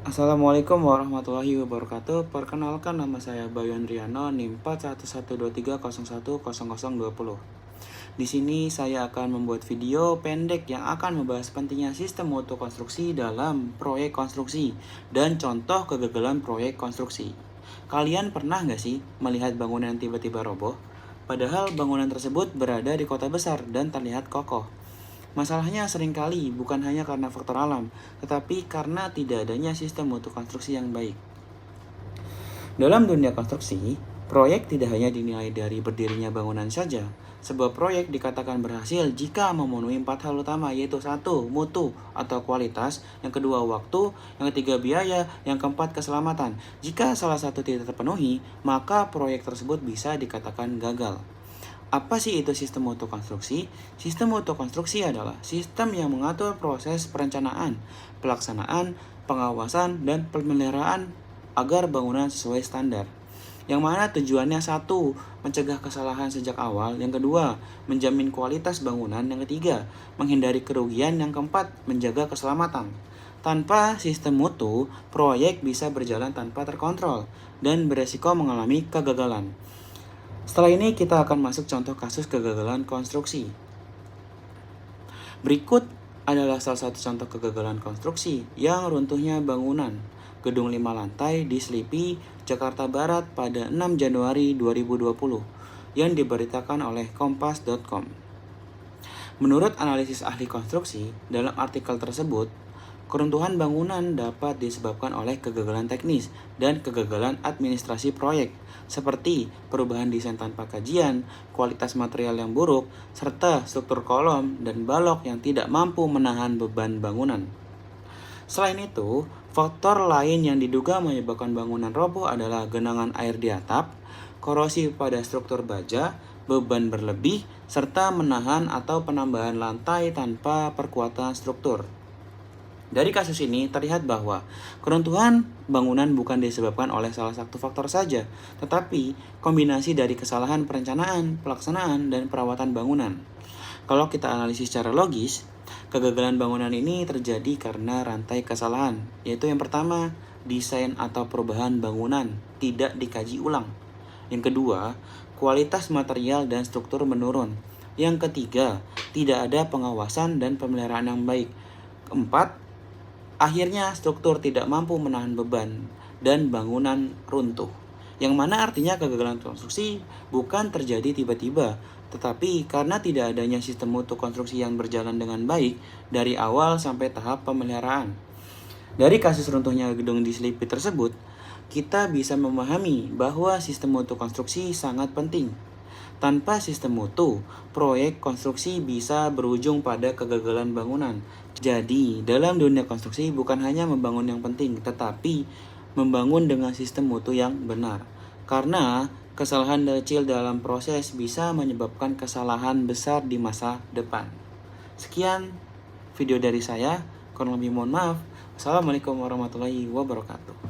Assalamualaikum warahmatullahi wabarakatuh. Perkenalkan, nama saya Bayu Andriano, NIM 4112301020. Di sini saya akan membuat video pendek yang akan membahas pentingnya sistem mutu konstruksi dalam proyek konstruksi dan contoh kegagalan proyek konstruksi. Kalian pernah nggak sih melihat bangunan tiba-tiba roboh? Padahal bangunan tersebut berada di kota besar dan terlihat kokoh. Masalahnya seringkali bukan hanya karena faktor alam, tetapi karena tidak adanya sistem mutu konstruksi yang baik. Dalam dunia konstruksi, proyek tidak hanya dinilai dari berdirinya bangunan saja. Sebuah proyek dikatakan berhasil jika memenuhi 4 hal utama, yaitu 1. Mutu atau kualitas, yang kedua waktu, yang ketiga biaya, yang keempat keselamatan. Jika salah satu tidak terpenuhi, maka proyek tersebut bisa dikatakan gagal. Apa sih itu sistem mutu konstruksi? Sistem mutu konstruksi adalah sistem yang mengatur proses perencanaan, pelaksanaan, pengawasan, dan pemeliharaan agar bangunan sesuai standar. Yang mana tujuannya 1. Mencegah kesalahan sejak awal. Yang kedua, menjamin kualitas bangunan. Yang ketiga, menghindari kerugian. Yang keempat, menjaga keselamatan. Tanpa sistem mutu, proyek bisa berjalan tanpa terkontrol dan beresiko mengalami kegagalan. Setelah ini kita akan masuk contoh kasus kegagalan konstruksi. Berikut adalah salah satu contoh kegagalan konstruksi yang runtuhnya bangunan gedung 5 lantai di Selipi, Jakarta Barat pada 6 Januari 2020 yang diberitakan oleh kompas.com. Menurut analisis ahli konstruksi, dalam artikel tersebut, keruntuhan bangunan dapat disebabkan oleh kegagalan teknis dan kegagalan administrasi proyek, seperti perubahan desain tanpa kajian, kualitas material yang buruk, serta struktur kolom dan balok yang tidak mampu menahan beban bangunan. Selain itu, faktor lain yang diduga menyebabkan bangunan roboh adalah genangan air di atap, korosi pada struktur baja, beban berlebih, serta menahan atau penambahan lantai tanpa perkuatan struktur. Dari kasus ini terlihat bahwa keruntuhan bangunan bukan disebabkan oleh salah satu faktor saja, tetapi kombinasi dari kesalahan perencanaan, pelaksanaan, dan perawatan bangunan. Kalau kita analisis secara logis, kegagalan bangunan ini terjadi karena rantai kesalahan, yaitu yang pertama, desain atau perubahan bangunan tidak dikaji ulang. Yang kedua, kualitas material dan struktur menurun. Yang ketiga, tidak ada pengawasan dan pemeliharaan yang baik. Keempat, akhirnya struktur tidak mampu menahan beban dan bangunan runtuh. Yang mana artinya kegagalan konstruksi bukan terjadi tiba-tiba, tetapi karena tidak adanya sistem mutu konstruksi yang berjalan dengan baik dari awal sampai tahap pemeliharaan. Dari kasus runtuhnya gedung di Selipi tersebut, kita bisa memahami bahwa sistem mutu konstruksi sangat penting. Tanpa sistem mutu, proyek konstruksi bisa berujung pada kegagalan bangunan. Jadi, dalam dunia konstruksi bukan hanya membangun yang penting, tetapi membangun dengan sistem mutu yang benar. Karena kesalahan kecil dalam proses bisa menyebabkan kesalahan besar di masa depan. Sekian video dari saya, kurang lebih mohon maaf. Assalamualaikum warahmatullahi wabarakatuh.